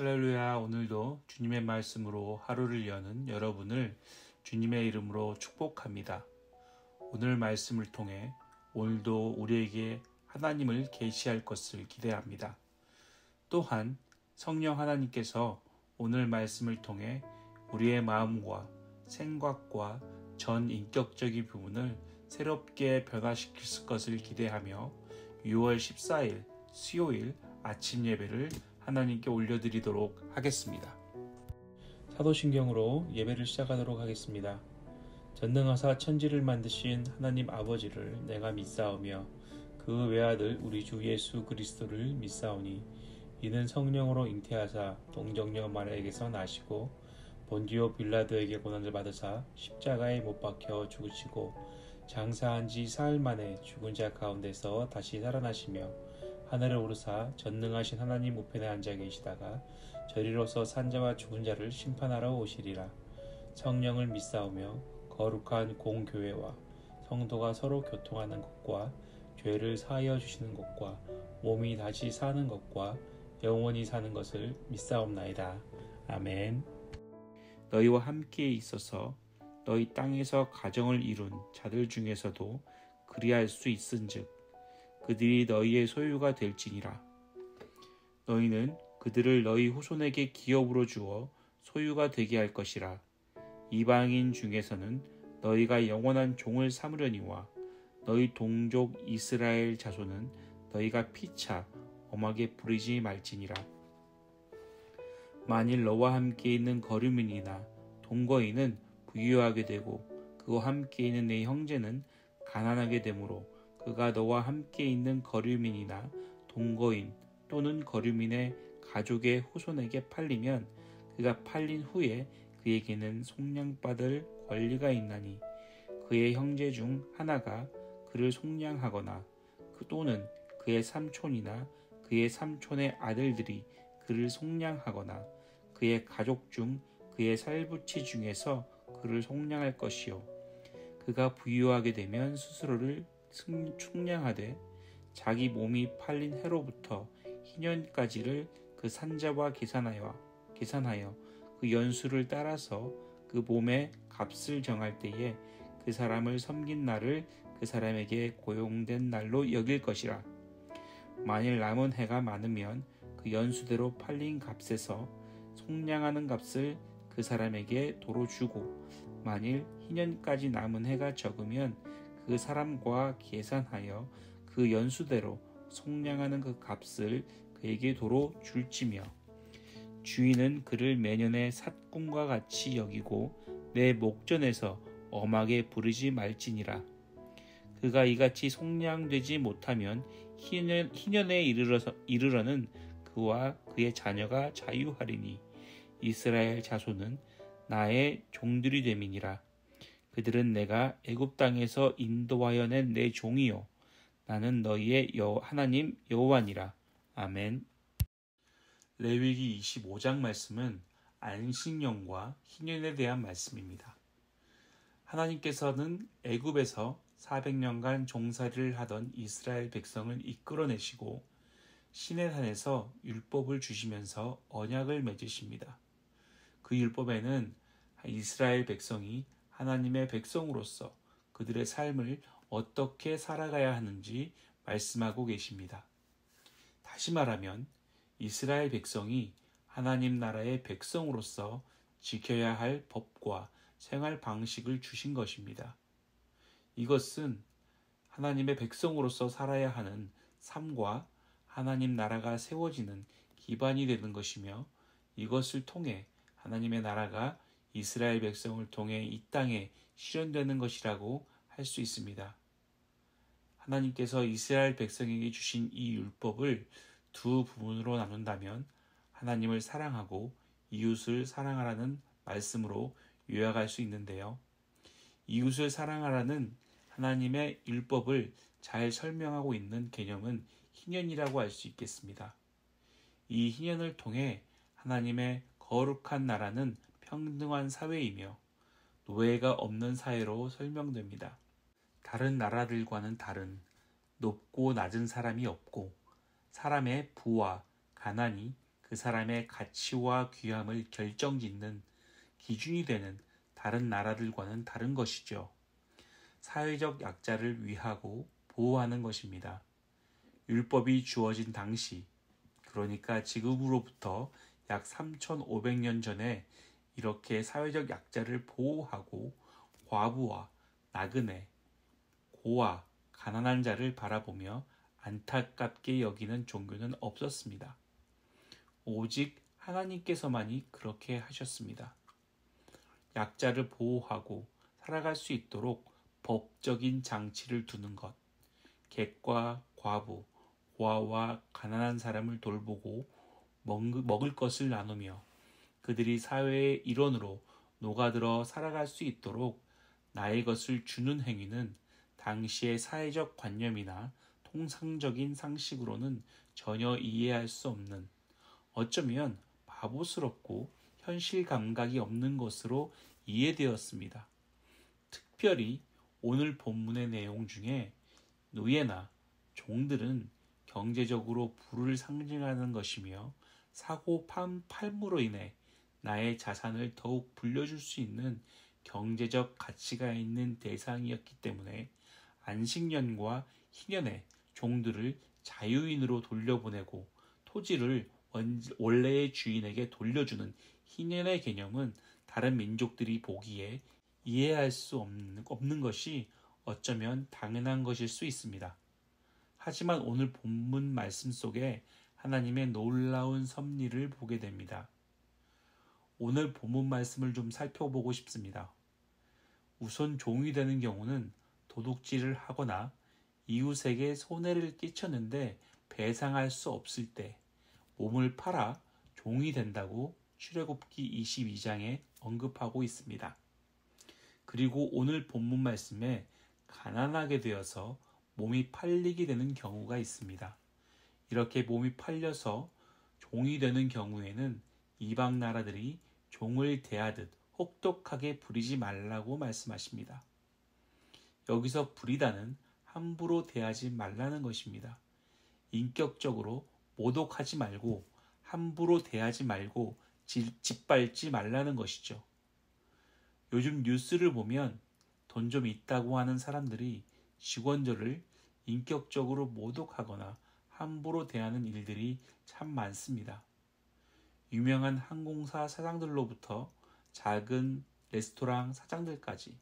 할렐루야. 오늘도 주님의 말씀으로 하루를 여는 여러분을 주님의 이름으로 축복합니다. 오늘 말씀을 통해 오늘도 우리에게 하나님을 계시할 것을 기대합니다. 또한 성령 하나님께서 오늘 말씀을 통해 우리의 마음과 생각과 전 인격적인 부분을 새롭게 변화시킬 것을 기대하며 6월 14일 수요일 아침 예배를 하나님께 올려드리도록 하겠습니다. 사도신경으로 예배를 시작하도록 하겠습니다. 전능하사 천지를 만드신 하나님 아버지를 내가 믿사오며 그 외아들 우리 주 예수 그리스도를 믿사오니 이는 성령으로 잉태하사 동정녀 마리아에게서 나시고 본디오 빌라도에게 고난을 받으사 십자가에 못 박혀 죽으시고 장사한 지 사흘 만에 죽은 자 가운데서 다시 살아나시며 하늘에 오르사 전능하신 하나님 우편에 앉아 계시다가 저리로서 산자와 죽은 자를 심판하러 오시리라. 성령을 믿사오며 거룩한 공교회와 성도가 서로 교통하는 것과 죄를 사하여 주시는 것과 몸이 다시 사는 것과 영원히 사는 것을 믿사옵나이다. 아멘. 너희와 함께 있어서 너희 땅에서 가정을 이룬 자들 중에서도 그리할 수 있은즉 그들이 너희의 소유가 될지니라. 너희는 그들을 너희 후손에게 기업으로 주어 소유가 되게 할 것이라. 이방인 중에서는 너희가 영원한 종을 삼으려니와 너희 동족 이스라엘 자손은 너희가 피차 엄하게 부리지 말지니라. 만일 너와 함께 있는 거류민이나 동거인은 부유하게 되고 그와 함께 있는 내 형제는 가난하게 되므로 그가 너와 함께 있는 거류민이나 동거인 또는 거류민의 가족의 후손에게 팔리면 그가 팔린 후에 그에게는 속량받을 권리가 있나니 그의 형제 중 하나가 그를 속량하거나 또는 그의 삼촌이나 그의 삼촌의 아들들이 그를 속량하거나 그의 가족 중 그의 살부치 중에서 그를 속량할 것이요 그가 부유하게 되면 스스로를 충량하되 자기 몸이 팔린 해로부터 희년까지를 그 산자와 계산하여 그 연수를 따라서 그 몸의 값을 정할 때에 그 사람을 섬긴 날을 그 사람에게 고용된 날로 여길 것이라. 만일 남은 해가 많으면 그 연수대로 팔린 값에서 속량하는 값을 그 사람에게 도로 주고 만일 희년까지 남은 해가 적으면 그 사람과 계산하여 그 연수대로 속량하는 그 값을 그에게 도로 줄지며 주인은 그를 매년의 삿꿈과 같이 여기고 내 목전에서 엄하게 부르지 말지니라. 그가 이같이 속량되지 못하면 희년에 이르러는 그와 그의 자녀가 자유하리니 이스라엘 자손은 나의 종들이 됨이니라. 그들은 내가 애굽 땅에서 인도하여 낸 내 종이요 나는 너희의 하나님 여호와니라. 아멘. 레위기 25장 말씀은 안식년과 희년에 대한 말씀입니다. 하나님께서는 애굽에서 400년간 종살이를 하던 이스라엘 백성을 이끌어내시고 시내산에서 율법을 주시면서 언약을 맺으십니다. 그 율법에는 이스라엘 백성이 하나님의 백성으로서 그들의 삶을 어떻게 살아가야 하는지 말씀하고 계십니다. 다시 말하면 이스라엘 백성이 하나님 나라의 백성으로서 지켜야 할 법과 생활 방식을 주신 것입니다. 이것은 하나님의 백성으로서 살아야 하는 삶과 하나님 나라가 세워지는 기반이 되는 것이며 이것을 통해 하나님의 나라가 이스라엘 백성을 통해 이 땅에 실현되는 것이라고 할 수 있습니다. 하나님께서 이스라엘 백성에게 주신 이 율법을 두 부분으로 나눈다면 하나님을 사랑하고 이웃을 사랑하라는 말씀으로 요약할 수 있는데요. 이웃을 사랑하라는 하나님의 율법을 잘 설명하고 있는 개념은 희년이라고 할 수 있겠습니다. 이 희년을 통해 하나님의 거룩한 나라는 평등한 사회이며 노예가 없는 사회로 설명됩니다. 다른 나라들과는 다른 높고 낮은 사람이 없고 사람의 부와 가난이 그 그 사람의 가치와 귀함을 결정짓는 기준이 되는 다른 나라들과는 다른 것이죠. 사회적 약자를 위하고 보호하는 것입니다. 율법이 주어진 당시, 그러니까 지금으로부터 약 3,500년 전에 이렇게 사회적 약자를 보호하고 과부와 나그네, 고아, 가난한 자를 바라보며 안타깝게 여기는 종교는 없었습니다. 오직 하나님께서만이 그렇게 하셨습니다. 약자를 보호하고 살아갈 수 있도록 법적인 장치를 두는 것, 객과 과부, 고아와 가난한 사람을 돌보고 먹을 것을 나누며 그들이 사회의 일원으로 녹아들어 살아갈 수 있도록 나의 것을 주는 행위는 당시의 사회적 관념이나 통상적인 상식으로는 전혀 이해할 수 없는, 어쩌면 바보스럽고 현실 감각이 없는 것으로 이해되었습니다. 특별히 오늘 본문의 내용 중에 노예나 종들은 경제적으로 부를 상징하는 것이며 사고 팔므로 인해 나의 자산을 더욱 불려줄 수 있는 경제적 가치가 있는 대상이었기 때문에 안식년과 희년에 종들을 자유인으로 돌려보내고 토지를 원래의 주인에게 돌려주는 희년의 개념은 다른 민족들이 보기에 이해할 수 없는 것이 어쩌면 당연한 것일 수 있습니다. 하지만 오늘 본문 말씀 속에 하나님의 놀라운 섭리를 보게 됩니다. 오늘 본문 말씀을 좀 살펴보고 싶습니다. 우선 종이 되는 경우는 도둑질을 하거나 이웃에게 손해를 끼쳤는데 배상할 수 없을 때 몸을 팔아 종이 된다고 출애굽기 22장에 언급하고 있습니다. 그리고 오늘 본문 말씀에 가난하게 되어서 몸이 팔리게 되는 경우가 있습니다. 이렇게 몸이 팔려서 종이 되는 경우에는 이방 나라들이 종을 대하듯 혹독하게 부리지 말라고 말씀하십니다. 여기서 부리다는 함부로 대하지 말라는 것입니다. 인격적으로 모독하지 말고 함부로 대하지 말고 짓밟지 말라는 것이죠. 요즘 뉴스를 보면 돈 좀 있다고 하는 사람들이 직원들을 인격적으로 모독하거나 함부로 대하는 일들이 참 많습니다. 유명한 항공사 사장들로부터 작은 레스토랑 사장들까지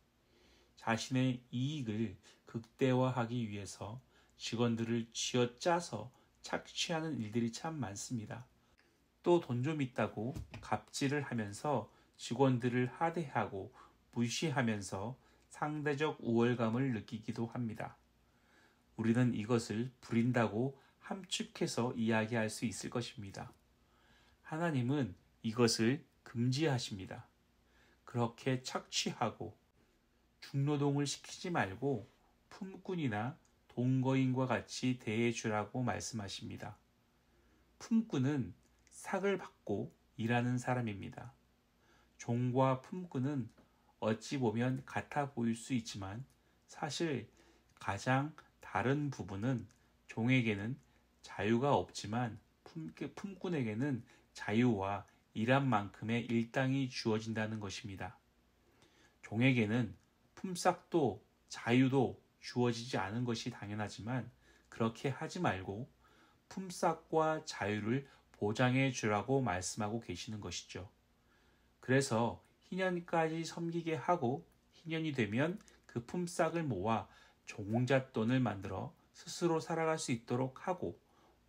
자신의 이익을 극대화하기 위해서 직원들을 쥐어짜서 착취하는 일들이 참 많습니다. 또 돈 좀 있다고 갑질을 하면서 직원들을 하대하고 무시하면서 상대적 우월감을 느끼기도 합니다. 우리는 이것을 부린다고 함축해서 이야기할 수 있을 것입니다. 하나님은 이것을 금지하십니다. 그렇게 착취하고 중노동을 시키지 말고 품꾼이나 동거인과 같이 대해주라고 말씀하십니다. 품꾼은 삭을 받고 일하는 사람입니다. 종과 품꾼은 어찌 보면 같아 보일 수 있지만 사실 가장 다른 부분은 종에게는 자유가 없지만 품꾼에게는 자유와 일한 만큼의 일당이 주어진다는 것입니다. 종에게는 품삯도 자유도 주어지지 않은 것이 당연하지만 그렇게 하지 말고 품삯과 자유를 보장해 주라고 말씀하고 계시는 것이죠. 그래서 희년까지 섬기게 하고 희년이 되면 그 품삯을 모아 종잣돈을 만들어 스스로 살아갈 수 있도록 하고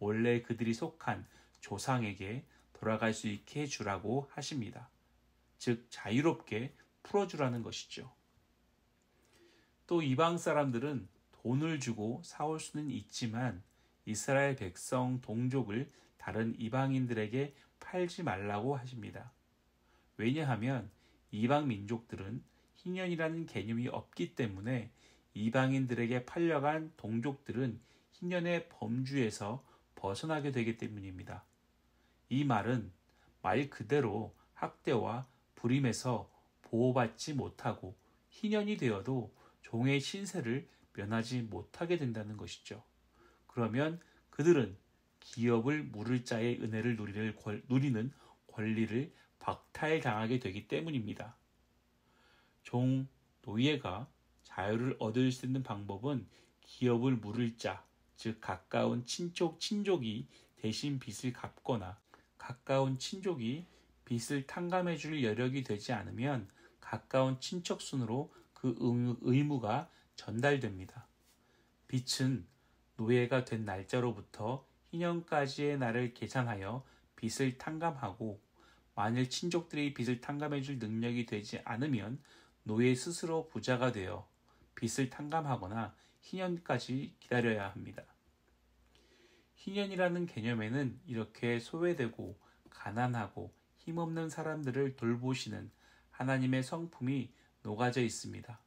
원래 그들이 속한 조상에게 돌아갈 수 있게 해주라고 하십니다. 즉 자유롭게 풀어주라는 것이죠. 또 이방 사람들은 돈을 주고 사올 수는 있지만 이스라엘 백성 동족을 다른 이방인들에게 팔지 말라고 하십니다. 왜냐하면 이방 민족들은 희년이라는 개념이 없기 때문에 이방인들에게 팔려간 동족들은 희년의 범주에서 벗어나게 되기 때문입니다. 이 말은 말 그대로 학대와 불임에서 보호받지 못하고 희년이 되어도 종의 신세를 면하지 못하게 된다는 것이죠. 그러면 그들은 기업을 물을 자의 은혜를 누리는 권리를 박탈당하게 되기 때문입니다. 종 노예가 자유를 얻을 수 있는 방법은 기업을 물을 자, 즉 가까운 친족이 대신 빚을 갚거나 가까운 친족이 빚을 탕감해 줄 여력이 되지 않으면 가까운 친척 순으로 그 의무가 전달됩니다. 빚은 노예가 된 날짜로부터 희년까지의 날을 계산하여 빚을 탕감하고 만일 친족들이 빚을 탕감해 줄 능력이 되지 않으면 노예 스스로 부자가 되어 빚을 탕감하거나 희년까지 기다려야 합니다. 희년이라는 개념에는 이렇게 소외되고 가난하고 힘없는 사람들을 돌보시는 하나님의 성품이 녹아져 있습니다.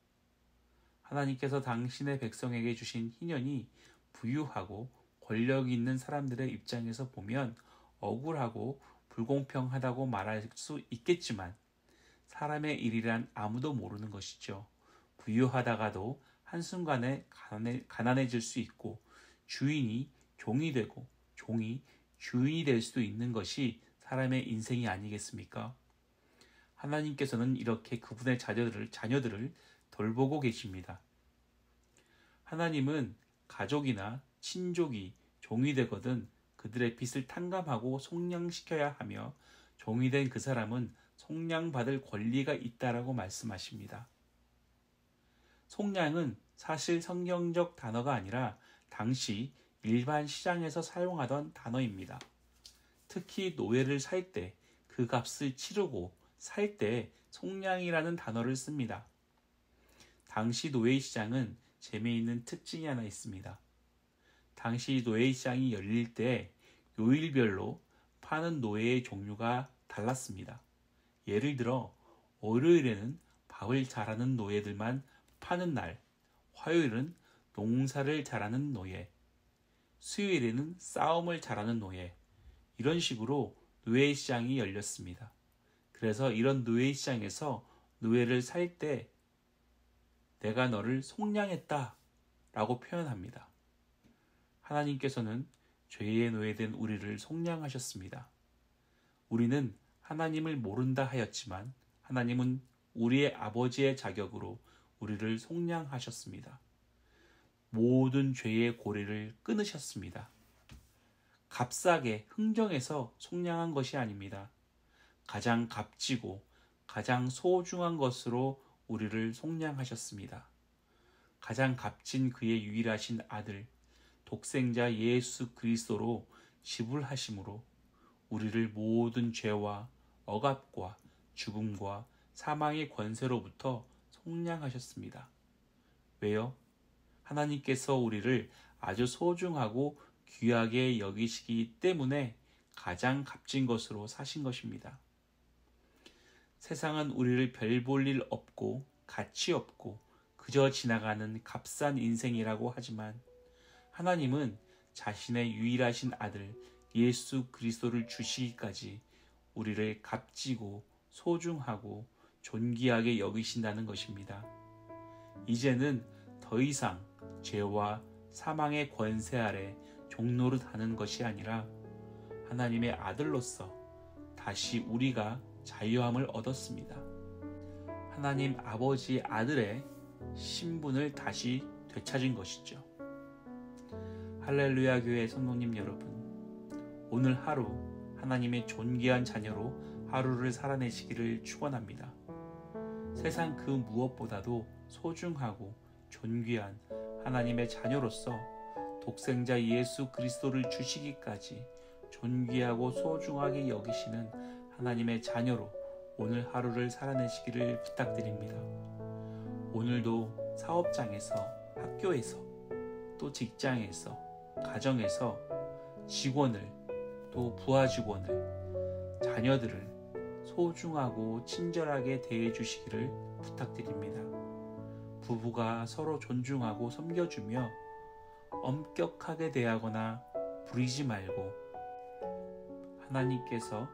하나님께서 당신의 백성에게 주신 희년이 부유하고 권력 있는 사람들의 입장에서 보면 억울하고 불공평하다고 말할 수 있겠지만 사람의 일이란 아무도 모르는 것이죠. 부유하다가도 한순간에 가난해질 수 있고 주인이 종이 되고 종이 주인이 될 수도 있는 것이 사람의 인생이 아니겠습니까? 하나님께서는 이렇게 그분의 자녀들을 돌보고 계십니다. 하나님은 가족이나 친족이 종이 되거든 그들의 빚을 탕감하고 속량시켜야 하며 종이 된 그 사람은 속량받을 권리가 있다라고 말씀하십니다. 속량은 사실 성경적 단어가 아니라 당시 일반 시장에서 사용하던 단어입니다. 특히 노예를 살 때 그 값을 치르고 살 때 속량이라는 단어를 씁니다. 당시 노예 시장은 재미있는 특징이 하나 있습니다. 당시 노예 시장이 열릴 때 요일별로 파는 노예의 종류가 달랐습니다. 예를 들어 월요일에는 밥을 잘하는 노예들만 파는 날, 화요일은 농사를 잘하는 노예, 수요일에는 싸움을 잘하는 노예, 이런 식으로 노예 시장이 열렸습니다. 그래서 이런 노예 시장에서 노예를 살 때 내가 너를 속량했다 라고 표현합니다. 하나님께서는 죄의 노예된 우리를 속량하셨습니다. 우리는 하나님을 모른다 하였지만 하나님은 우리의 아버지의 자격으로 우리를 속량하셨습니다. 모든 죄의 고리를 끊으셨습니다. 값싸게 흥정해서 속량한 것이 아닙니다. 가장 값지고 가장 소중한 것으로 우리를 속량하셨습니다. 가장 값진 그의 유일하신 아들 독생자 예수 그리스도로 지불하심으로 우리를 모든 죄와 억압과 죽음과 사망의 권세로부터 속량하셨습니다. 왜요? 하나님께서 우리를 아주 소중하고 귀하게 여기시기 때문에 가장 값진 것으로 사신 것입니다. 세상은 우리를 별 볼 일 없고 가치 없고 그저 지나가는 값싼 인생이라고 하지만 하나님은 자신의 유일하신 아들 예수 그리스도를 주시기까지 우리를 값지고 소중하고 존귀하게 여기신다는 것입니다. 이제는 더 이상 죄와 사망의 권세 아래 종노릇하는 것이 아니라 하나님의 아들로서 다시 우리가 자유함을 얻었습니다. 하나님 아버지 아들의 신분을 다시 되찾은 것이죠. 할렐루야 교회 성도님 여러분, 오늘 하루 하나님의 존귀한 자녀로 하루를 살아내시기를 축원합니다. 세상 그 무엇보다도 소중하고 존귀한 하나님의 자녀로서 독생자 예수 그리스도를 주시기까지 존귀하고 소중하게 여기시는 하나님의 자녀로 오늘 하루를 살아내시기를 부탁드립니다. 오늘도 사업장에서, 학교에서, 또 직장에서, 가정에서 직원을, 또 부하 직원을, 자녀들을 소중하고 친절하게 대해주시기를 부탁드립니다. 부부가 서로 존중하고 섬겨주며 엄격하게 대하거나 부리지 말고 하나님께서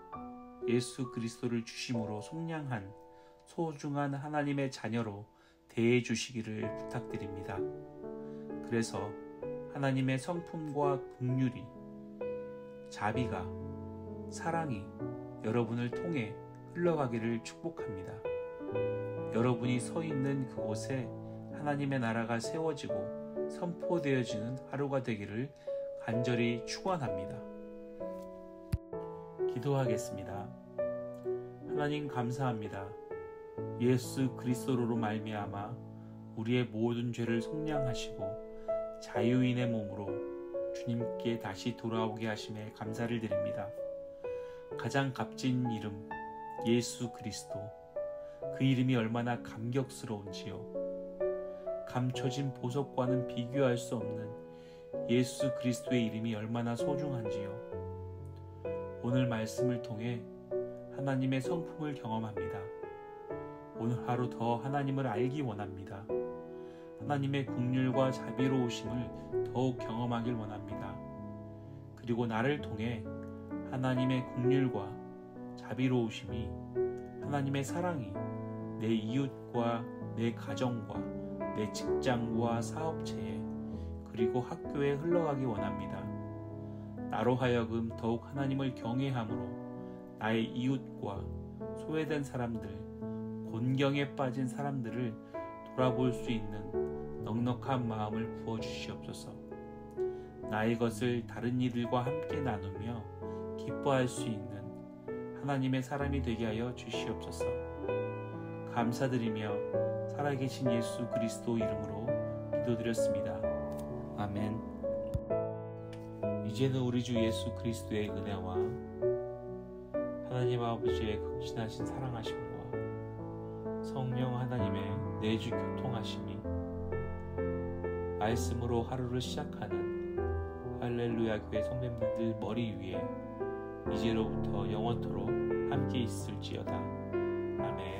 예수 그리스도를 주심으로 속량한 소중한 하나님의 자녀로 대해 주시기를 부탁드립니다. 그래서 하나님의 성품과 긍휼이 자비가, 사랑이 여러분을 통해 흘러가기를 축복합니다. 여러분이 서 있는 그곳에 하나님의 나라가 세워지고 선포되어지는 하루가 되기를 간절히 축원합니다. 기도하겠습니다. 하나님 감사합니다. 예수 그리스도로 말미암아 우리의 모든 죄를 속량하시고 자유인의 몸으로 주님께 다시 돌아오게 하심에 감사를 드립니다. 가장 값진 이름 예수 그리스도, 그 이름이 얼마나 감격스러운지요. 감춰진 보석과는 비교할 수 없는 예수 그리스도의 이름이 얼마나 소중한지요. 오늘 말씀을 통해 하나님의 성품을 경험합니다. 오늘 하루 더 하나님을 알기 원합니다. 하나님의 긍휼과 자비로우심을 더욱 경험하길 원합니다. 그리고 나를 통해 하나님의 긍휼과 자비로우심이, 하나님의 사랑이 내 이웃과 내 가정과 내 직장과 사업체에 그리고 학교에 흘러가기 원합니다. 나로 하여금 더욱 하나님을 경외함으로 나의 이웃과 소외된 사람들, 곤경에 빠진 사람들을 돌아볼 수 있는 넉넉한 마음을 부어주시옵소서. 나의 것을 다른 이들과 함께 나누며 기뻐할 수 있는 하나님의 사람이 되게 하여 주시옵소서. 감사드리며 살아계신 예수 그리스도 이름으로 기도드렸습니다. 아멘. 이제는 우리 주 예수 그리스도의 은혜와 하나님 아버지의 극진하신 사랑하심과 성령 하나님의 내주 교통하심이 말씀으로 하루를 시작하는 할렐루야 교회 성도님들 머리 위에 이제로부터 영원토록 함께 있을지어다. 아멘.